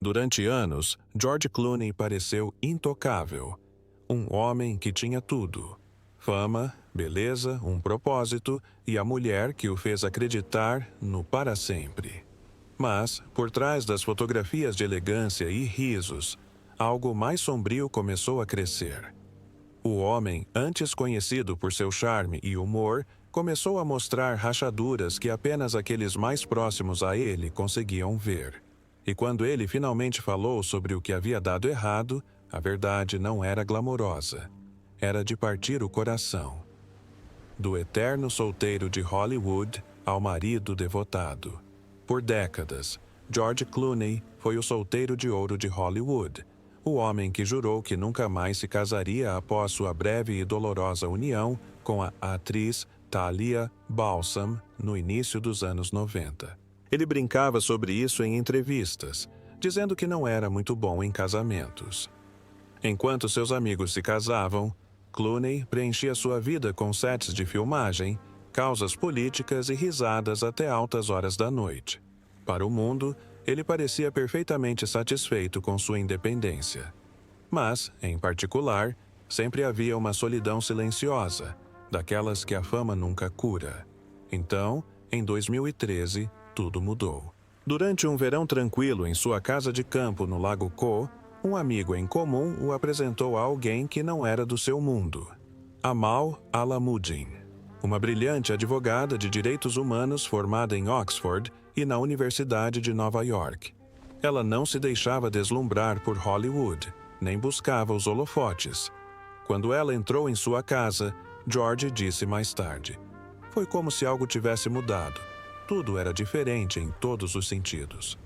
Durante anos, George Clooney pareceu intocável. Um homem que tinha tudo: fama, beleza, um propósito e a mulher que o fez acreditar no para sempre. Mas, por trás das fotografias de elegância e risos, algo mais sombrio começou a crescer. O homem, antes conhecido por seu charme e humor, começou a mostrar rachaduras que apenas aqueles mais próximos a ele conseguiam ver. E quando ele finalmente falou sobre o que havia dado errado, a verdade não era glamourosa. Era de partir o coração. Do eterno solteiro de Hollywood ao marido devotado. Por décadas, George Clooney foi o solteiro de ouro de Hollywood, o homem que jurou que nunca mais se casaria após sua breve e dolorosa união com a atriz Talia Balsam no início dos anos 90. Ele brincava sobre isso em entrevistas, dizendo que não era muito bom em casamentos. Enquanto seus amigos se casavam, Clooney preenchia sua vida com sets de filmagem, causas políticas e risadas até altas horas da noite. Para o mundo, ele parecia perfeitamente satisfeito com sua independência. Mas, em particular, sempre havia uma solidão silenciosa, daquelas que a fama nunca cura. Então, em 2013, tudo mudou. Durante um verão tranquilo em sua casa de campo no Lago Co, um amigo em comum o apresentou a alguém que não era do seu mundo. Amal Alamuddin, uma brilhante advogada de direitos humanos formada em Oxford e na Universidade de Nova York. Ela não se deixava deslumbrar por Hollywood, nem buscava os holofotes. Quando ela entrou em sua casa, George disse mais tarde: "Foi como se algo tivesse mudado. Tudo era diferente em todos os sentidos."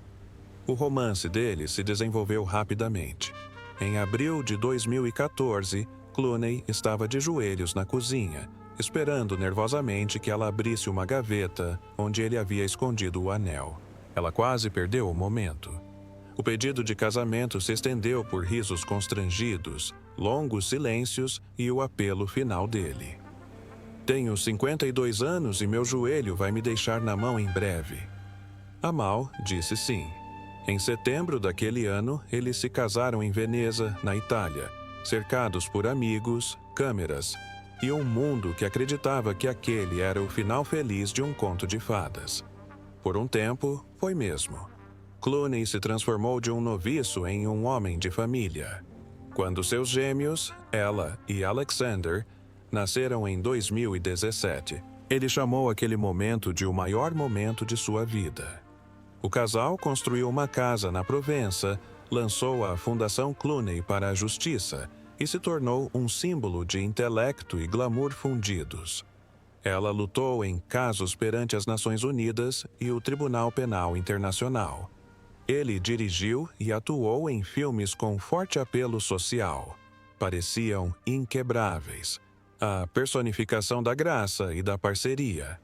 O romance dele se desenvolveu rapidamente. Em abril de 2014, Clooney estava de joelhos na cozinha, esperando nervosamente que ela abrisse uma gaveta onde ele havia escondido o anel. Ela quase perdeu o momento. O pedido de casamento se estendeu por risos constrangidos, longos silêncios e o apelo final dele. "Tenho 52 anos e meu joelho vai me deixar na mão em breve." Amal disse sim. Em setembro daquele ano, eles se casaram em Veneza, na Itália, cercados por amigos, câmeras e um mundo que acreditava que aquele era o final feliz de um conto de fadas. Por um tempo, foi mesmo. Clooney se transformou de um noviço em um homem de família. Quando seus gêmeos, Ella e Alexander, nasceram em 2017, ele chamou aquele momento de o maior momento de sua vida. O casal construiu uma casa na Provença, lançou a Fundação Clooney para a Justiça e se tornou um símbolo de intelecto e glamour fundidos. Ela lutou em casos perante as Nações Unidas e o Tribunal Penal Internacional. Ele dirigiu e atuou em filmes com forte apelo social. Pareciam inquebráveis, a personificação da graça e da parceria.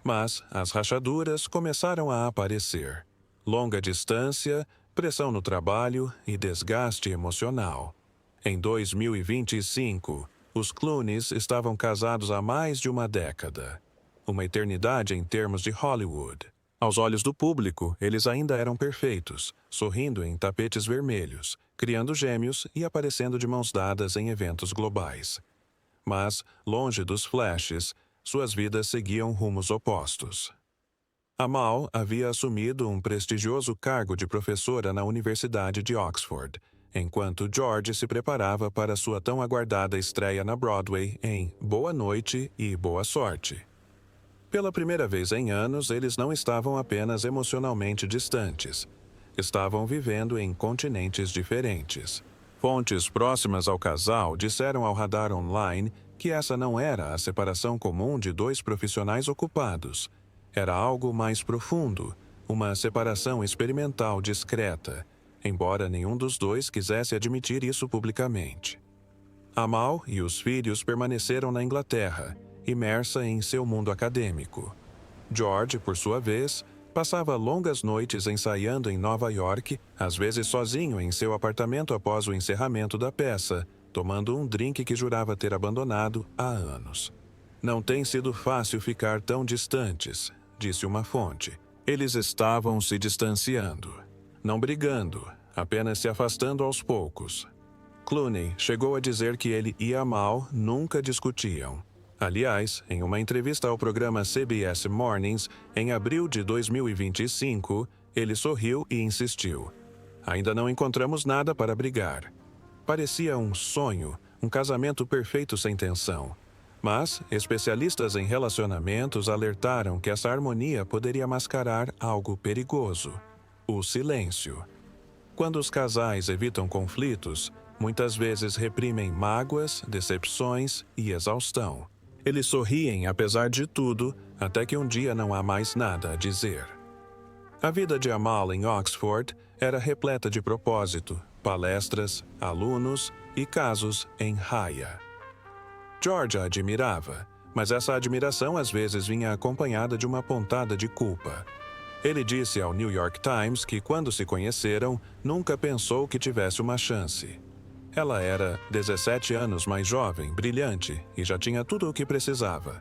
Mas as rachaduras começaram a aparecer. Longa distância, pressão no trabalho e desgaste emocional. Em 2025, os Clooneys estavam casados há mais de uma década. Uma eternidade em termos de Hollywood. Aos olhos do público, eles ainda eram perfeitos, sorrindo em tapetes vermelhos, criando gêmeos e aparecendo de mãos dadas em eventos globais. Mas, longe dos flashes, suas vidas seguiam rumos opostos. Amal havia assumido um prestigioso cargo de professora na Universidade de Oxford, enquanto George se preparava para sua tão aguardada estreia na Broadway em Boa Noite e Boa Sorte. Pela primeira vez em anos, eles não estavam apenas emocionalmente distantes. Estavam vivendo em continentes diferentes. Fontes próximas ao casal disseram ao Radar Online que essa não era a separação comum de dois profissionais ocupados. Era algo mais profundo, uma separação experimental discreta, embora nenhum dos dois quisesse admitir isso publicamente. Amal e os filhos permaneceram na Inglaterra, imersa em seu mundo acadêmico. George, por sua vez, passava longas noites ensaiando em Nova York, às vezes sozinho em seu apartamento após o encerramento da peça, tomando um drink que jurava ter abandonado há anos. "Não tem sido fácil ficar tão distantes", disse uma fonte. Eles estavam se distanciando. Não brigando, apenas se afastando aos poucos. Clooney chegou a dizer que ele e Amal nunca discutiam. Aliás, em uma entrevista ao programa CBS Mornings, em abril de 2025, ele sorriu e insistiu: "Ainda não encontramos nada para brigar." Parecia um sonho, um casamento perfeito sem tensão. Mas especialistas em relacionamentos alertaram que essa harmonia poderia mascarar algo perigoso: o silêncio. Quando os casais evitam conflitos, muitas vezes reprimem mágoas, decepções e exaustão. Eles sorriem apesar de tudo, até que um dia não há mais nada a dizer. A vida de Amal em Oxford era repleta de propósito, palestras, alunos e casos em raia. George a admirava, mas essa admiração às vezes vinha acompanhada de uma pontada de culpa. Ele disse ao New York Times que, quando se conheceram, nunca pensou que tivesse uma chance. Ela era 17 anos mais jovem, brilhante e já tinha tudo o que precisava.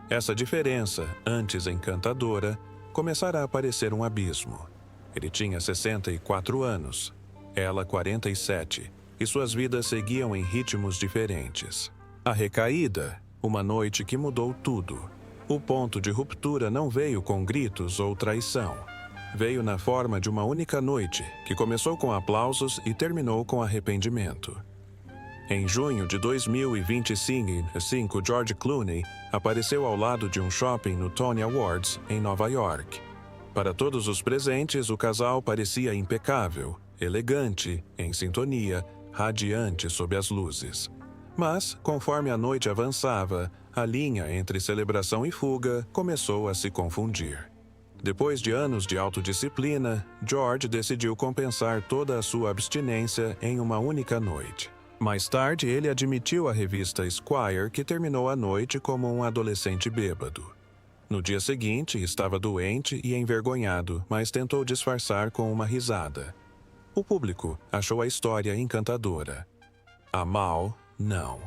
Essa diferença, antes encantadora, começara a parecer um abismo. Ele tinha 64 anos, ela 47, e suas vidas seguiam em ritmos diferentes. A recaída, uma noite que mudou tudo. O ponto de ruptura não veio com gritos ou traição. Veio na forma de uma única noite, que começou com aplausos e terminou com arrependimento. Em junho de 2025, George Clooney apareceu ao lado de um shopping no Tony Awards, em Nova York. Para todos os presentes, o casal parecia impecável, elegante, em sintonia, radiante sob as luzes. Mas, conforme a noite avançava, a linha entre celebração e fuga começou a se confundir. Depois de anos de autodisciplina, George decidiu compensar toda a sua abstinência em uma única noite. Mais tarde, ele admitiu à revista Esquire que terminou a noite como um adolescente bêbado. No dia seguinte, estava doente e envergonhado, mas tentou disfarçar com uma risada. O público achou a história encantadora. Amal, não.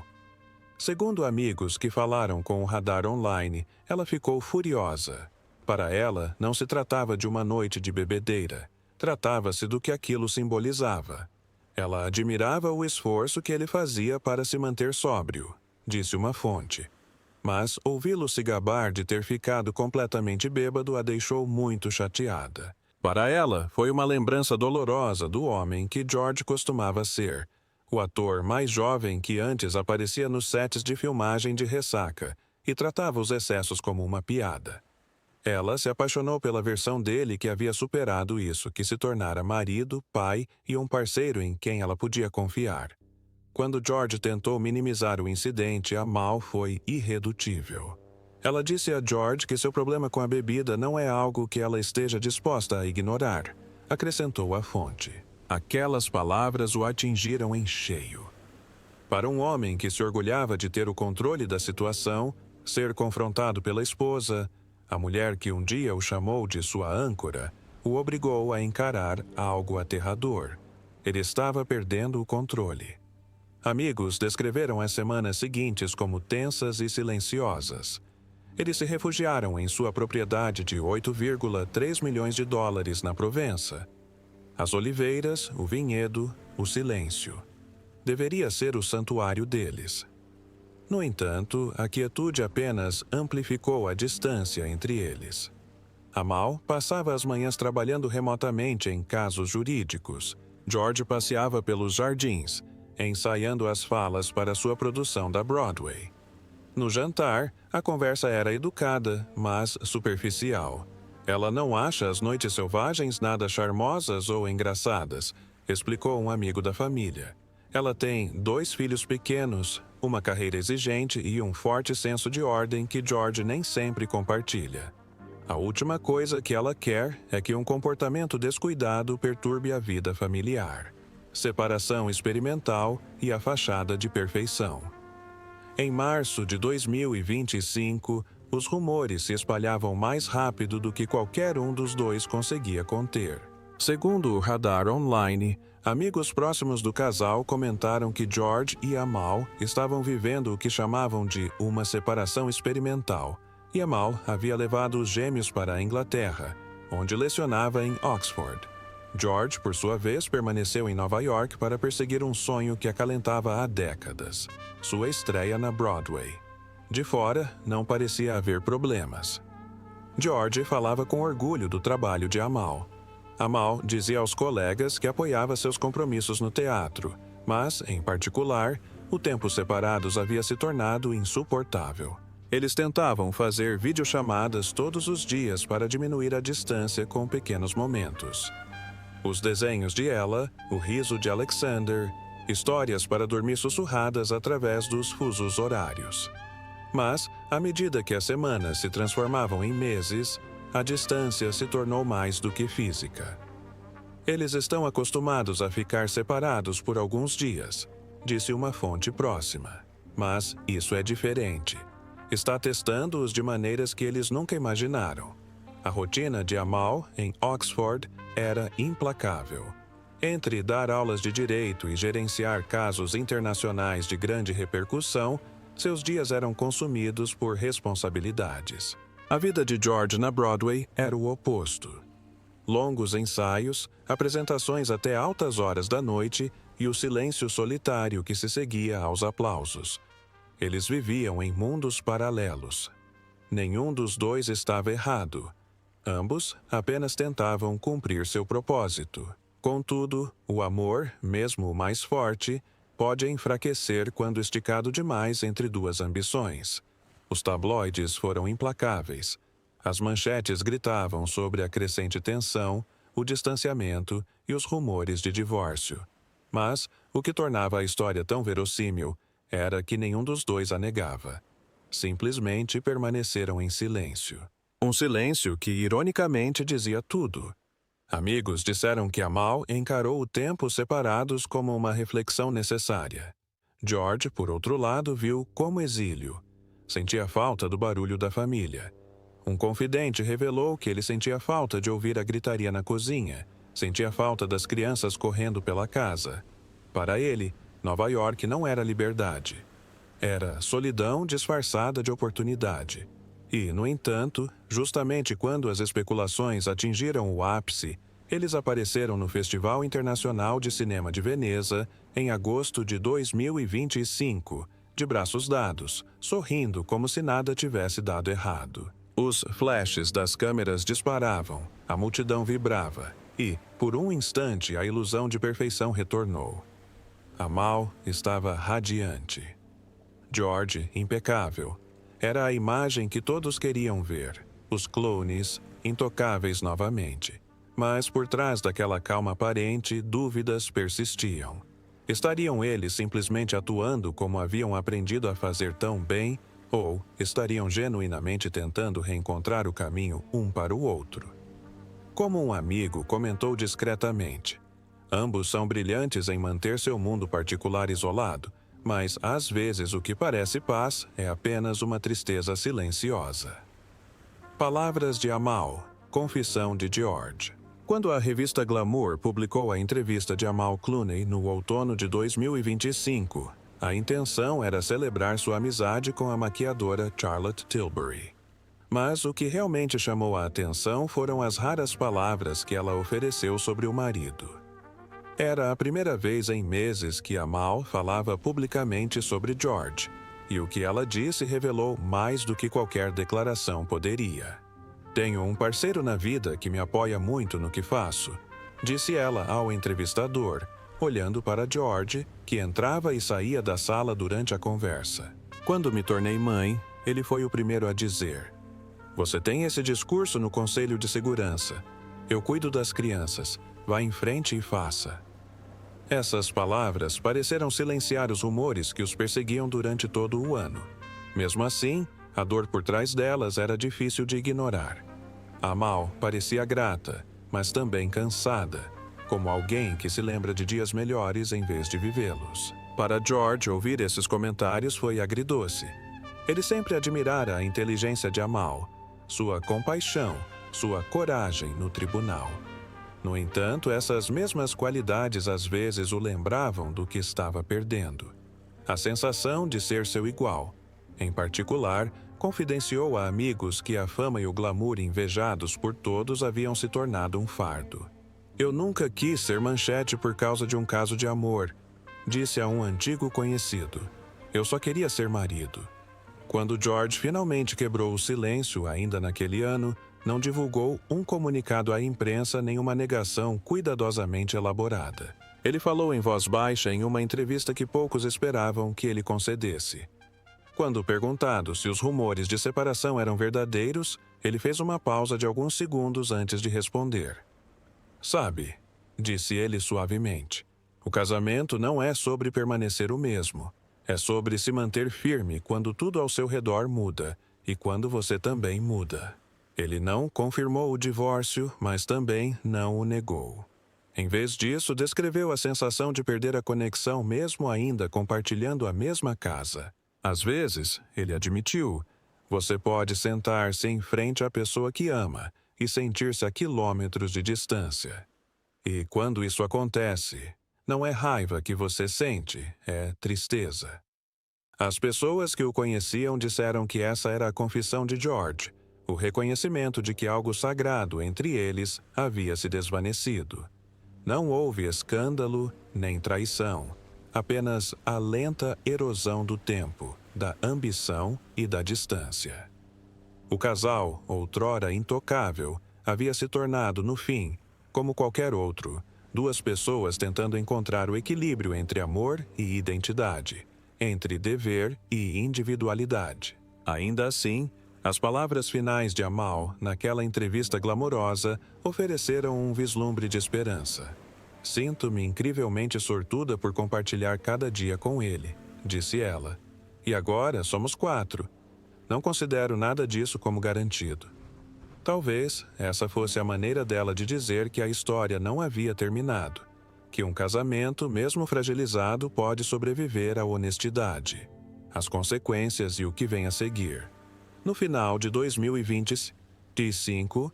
Segundo amigos que falaram com o Radar Online, ela ficou furiosa. Para ela, não se tratava de uma noite de bebedeira. Tratava-se do que aquilo simbolizava. Ela admirava o esforço que ele fazia para se manter sóbrio, disse uma fonte. Mas ouvi-lo se gabar de ter ficado completamente bêbado a deixou muito chateada. Para ela, foi uma lembrança dolorosa do homem que George costumava ser, o ator mais jovem que antes aparecia nos sets de filmagem de Ressaca e tratava os excessos como uma piada. Ela se apaixonou pela versão dele que havia superado isso, que se tornara marido, pai e um parceiro em quem ela podia confiar. Quando George tentou minimizar o incidente, Amal foi irredutível. Ela disse a George que seu problema com a bebida não é algo que ela esteja disposta a ignorar, acrescentou a fonte. Aquelas palavras o atingiram em cheio. Para um homem que se orgulhava de ter o controle da situação, ser confrontado pela esposa, a mulher que um dia o chamou de sua âncora, o obrigou a encarar algo aterrador. Ele estava perdendo o controle. Amigos descreveram as semanas seguintes como tensas e silenciosas. Eles se refugiaram em sua propriedade de $8,3 milhões na Provença. As oliveiras, o vinhedo, o silêncio. Deveria ser o santuário deles. No entanto, a quietude apenas amplificou a distância entre eles. Amal passava as manhãs trabalhando remotamente em casos jurídicos. George passeava pelos jardins, ensaiando as falas para sua produção da Broadway. No jantar, a conversa era educada, mas superficial. Ela não acha as noites selvagens nada charmosas ou engraçadas, explicou um amigo da família. Ela tem 2 filhos pequenos, uma carreira exigente e um forte senso de ordem que George nem sempre compartilha. A última coisa que ela quer é que um comportamento descuidado perturbe a vida familiar. Separação experimental e a fachada de perfeição. Em março de 2025, os rumores se espalhavam mais rápido do que qualquer um dos dois conseguia conter. Segundo o Radar Online, amigos próximos do casal comentaram que George e Amal estavam vivendo o que chamavam de uma separação experimental, e Amal havia levado os gêmeos para a Inglaterra, onde lecionava em Oxford. George, por sua vez, permaneceu em Nova York para perseguir um sonho que acalentava há décadas: sua estreia na Broadway. De fora, não parecia haver problemas. George falava com orgulho do trabalho de Amal. Amal dizia aos colegas que apoiava seus compromissos no teatro, mas, em particular, o tempo separados havia se tornado insuportável. Eles tentavam fazer videochamadas todos os dias para diminuir a distância com pequenos momentos. Os desenhos de Ella, o riso de Alexander, histórias para dormir sussurradas através dos fusos horários. Mas, à medida que as semanas se transformavam em meses, a distância se tornou mais do que física. Eles estão acostumados a ficar separados por alguns dias, disse uma fonte próxima. Mas isso é diferente. Está testando-os de maneiras que eles nunca imaginaram. A rotina de Amal, em Oxford, era implacável. Entre dar aulas de direito e gerenciar casos internacionais de grande repercussão, seus dias eram consumidos por responsabilidades. A vida de George na Broadway era o oposto. Longos ensaios, apresentações até altas horas da noite e o silêncio solitário que se seguia aos aplausos. Eles viviam em mundos paralelos. Nenhum dos dois estava errado. Ambos apenas tentavam cumprir seu propósito. Contudo, o amor, mesmo o mais forte, pode enfraquecer quando esticado demais entre duas ambições. Os tabloides foram implacáveis. As manchetes gritavam sobre a crescente tensão, o distanciamento e os rumores de divórcio. Mas o que tornava a história tão verossímil era que nenhum dos dois a negava. Simplesmente permaneceram em silêncio. Um silêncio que, ironicamente, dizia tudo. Amigos disseram que Amal encarou o tempo separados como uma reflexão necessária. George, por outro lado, viu como exílio. Sentia falta do barulho da família. Um confidente revelou que ele sentia falta de ouvir a gritaria na cozinha, sentia falta das crianças correndo pela casa. Para ele, Nova York não era liberdade. Era solidão disfarçada de oportunidade. E, no entanto, justamente quando as especulações atingiram o ápice, eles apareceram no Festival Internacional de Cinema de Veneza em agosto de 2025, de braços dados, sorrindo como se nada tivesse dado errado. Os flashes das câmeras disparavam, a multidão vibrava e, por um instante, a ilusão de perfeição retornou. Amal estava radiante. George, impecável. Era a imagem que todos queriam ver, os clones, intocáveis novamente. Mas por trás daquela calma aparente, dúvidas persistiam. Estariam eles simplesmente atuando como haviam aprendido a fazer tão bem, ou estariam genuinamente tentando reencontrar o caminho um para o outro? Como um amigo comentou discretamente, ambos são brilhantes em manter seu mundo particular isolado, mas às vezes o que parece paz é apenas uma tristeza silenciosa. Palavras de Amal, confissão de George. Quando a revista Glamour publicou a entrevista de Amal Clooney no outono de 2025, a intenção era celebrar sua amizade com a maquiadora Charlotte Tilbury. Mas o que realmente chamou a atenção foram as raras palavras que ela ofereceu sobre o marido. Era a primeira vez em meses que Amal falava publicamente sobre George, e o que ela disse revelou mais do que qualquer declaração poderia. "Tenho um parceiro na vida que me apoia muito no que faço", disse ela ao entrevistador, olhando para George, que entrava e saía da sala durante a conversa. "Quando me tornei mãe, ele foi o primeiro a dizer: 'Você tem esse discurso no Conselho de Segurança. Eu cuido das crianças. Vá em frente e faça.'" Essas palavras pareceram silenciar os rumores que os perseguiam durante todo o ano. Mesmo assim, a dor por trás delas era difícil de ignorar. Amal parecia grata, mas também cansada, como alguém que se lembra de dias melhores em vez de vivê-los. Para George, ouvir esses comentários foi agridoce. Ele sempre admirara a inteligência de Amal, sua compaixão, sua coragem no tribunal. No entanto, essas mesmas qualidades às vezes o lembravam do que estava perdendo. A sensação de ser seu igual. Em particular, confidenciou a amigos que a fama e o glamour invejados por todos haviam se tornado um fardo. Eu nunca quis ser manchete por causa de um caso de amor, disse a um antigo conhecido. Eu só queria ser marido. Quando George finalmente quebrou o silêncio, ainda naquele ano, não divulgou um comunicado à imprensa nem uma negação cuidadosamente elaborada. Ele falou em voz baixa em uma entrevista que poucos esperavam que ele concedesse. Quando perguntado se os rumores de separação eram verdadeiros, ele fez uma pausa de alguns segundos antes de responder. Sabe, disse ele suavemente, o casamento não é sobre permanecer o mesmo. É sobre se manter firme quando tudo ao seu redor muda e quando você também muda. Ele não confirmou o divórcio, mas também não o negou. Em vez disso, descreveu a sensação de perder a conexão mesmo ainda compartilhando a mesma casa. Às vezes, ele admitiu, você pode sentar-se em frente à pessoa que ama e sentir-se a quilômetros de distância. E quando isso acontece, não é raiva que você sente, é tristeza. As pessoas que o conheciam disseram que essa era a confissão de George, o reconhecimento de que algo sagrado entre eles havia se desvanecido. Não houve escândalo nem traição, apenas a lenta erosão do tempo, da ambição e da distância. O casal, outrora intocável, havia se tornado, no fim, como qualquer outro, duas pessoas tentando encontrar o equilíbrio entre amor e identidade, entre dever e individualidade. Ainda assim, as palavras finais de Amal, naquela entrevista glamourosa, ofereceram um vislumbre de esperança. Sinto-me incrivelmente sortuda por compartilhar cada dia com ele, disse ela. E agora somos 4. Não considero nada disso como garantido. Talvez essa fosse a maneira dela de dizer que a história não havia terminado, que um casamento, mesmo fragilizado, pode sobreviver à honestidade, às consequências e o que vem a seguir. No final de 2025,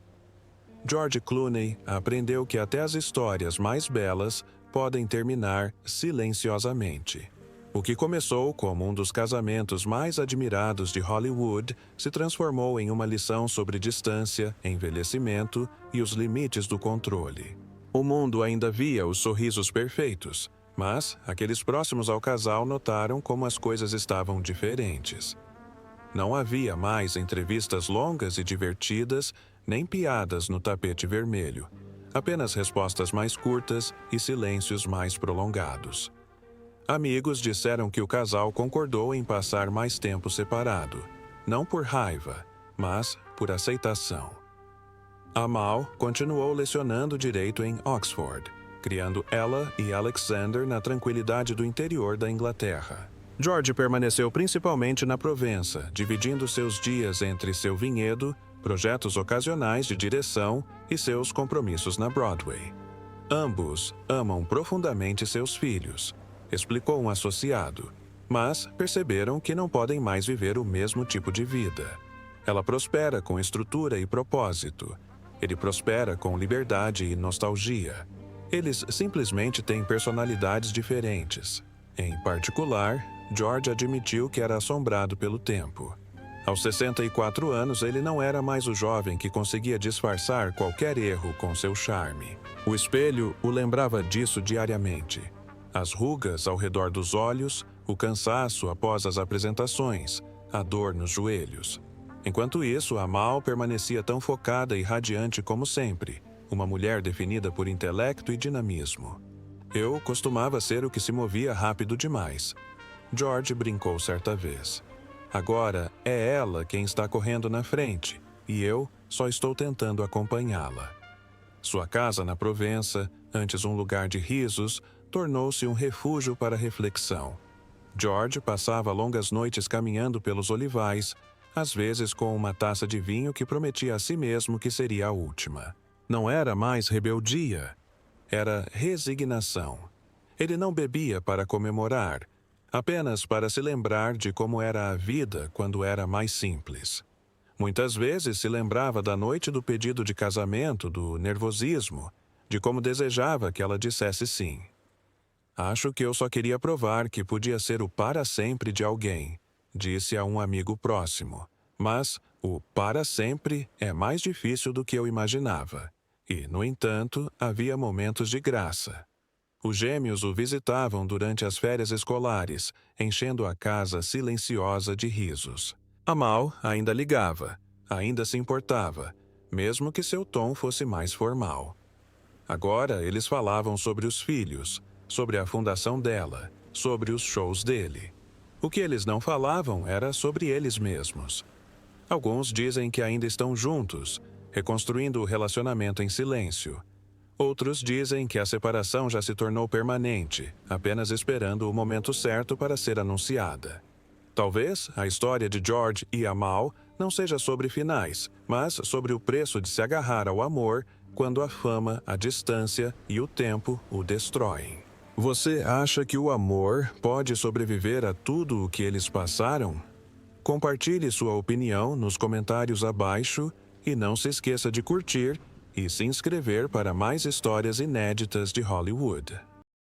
George Clooney aprendeu que até as histórias mais belas podem terminar silenciosamente. O que começou como um dos casamentos mais admirados de Hollywood se transformou em uma lição sobre distância, envelhecimento e os limites do controle. O mundo ainda via os sorrisos perfeitos, mas aqueles próximos ao casal notaram como as coisas estavam diferentes. Não havia mais entrevistas longas e divertidas, nem piadas no tapete vermelho, apenas respostas mais curtas e silêncios mais prolongados. Amigos disseram que o casal concordou em passar mais tempo separado, não por raiva, mas por aceitação. Amal continuou lecionando direito em Oxford, criando Ella e Alexander na tranquilidade do interior da Inglaterra. George permaneceu principalmente na Provença, dividindo seus dias entre seu vinhedo, projetos ocasionais de direção e seus compromissos na Broadway. Ambos amam profundamente seus filhos, explicou um associado, mas perceberam que não podem mais viver o mesmo tipo de vida. Ela prospera com estrutura e propósito. Ele prospera com liberdade e nostalgia. Eles simplesmente têm personalidades diferentes. Em particular, George admitiu que era assombrado pelo tempo. Aos 64 anos, ele não era mais o jovem que conseguia disfarçar qualquer erro com seu charme. O espelho o lembrava disso diariamente. As rugas ao redor dos olhos, o cansaço após as apresentações, a dor nos joelhos. Enquanto isso, Amal permanecia tão focada e radiante como sempre, uma mulher definida por intelecto e dinamismo. Eu costumava ser o que se movia rápido demais. George brincou certa vez. Agora é ela quem está correndo na frente, e eu só estou tentando acompanhá-la. Sua casa na Provença, antes um lugar de risos, tornou-se um refúgio para reflexão. George passava longas noites caminhando pelos olivais, às vezes com uma taça de vinho que prometia a si mesmo que seria a última. Não era mais rebeldia, era resignação. Ele não bebia para comemorar, apenas para se lembrar de como era a vida quando era mais simples. Muitas vezes se lembrava da noite do pedido de casamento, do nervosismo, de como desejava que ela dissesse sim. Acho que eu só queria provar que podia ser o para sempre de alguém, disse a um amigo próximo. Mas o para sempre é mais difícil do que eu imaginava. E, no entanto, havia momentos de graça. Os gêmeos o visitavam durante as férias escolares, enchendo a casa silenciosa de risos. Amal ainda ligava, ainda se importava, mesmo que seu tom fosse mais formal. Agora eles falavam sobre os filhos, sobre a fundação dela, sobre os shows dele. O que eles não falavam era sobre eles mesmos. Alguns dizem que ainda estão juntos, reconstruindo o relacionamento em silêncio. Outros dizem que a separação já se tornou permanente, apenas esperando o momento certo para ser anunciada. Talvez a história de George e Amal não seja sobre finais, mas sobre o preço de se agarrar ao amor quando a fama, a distância e o tempo o destroem. Você acha que o amor pode sobreviver a tudo o que eles passaram? Compartilhe sua opinião nos comentários abaixo e não se esqueça de curtir e se inscrever para mais histórias inéditas de Hollywood.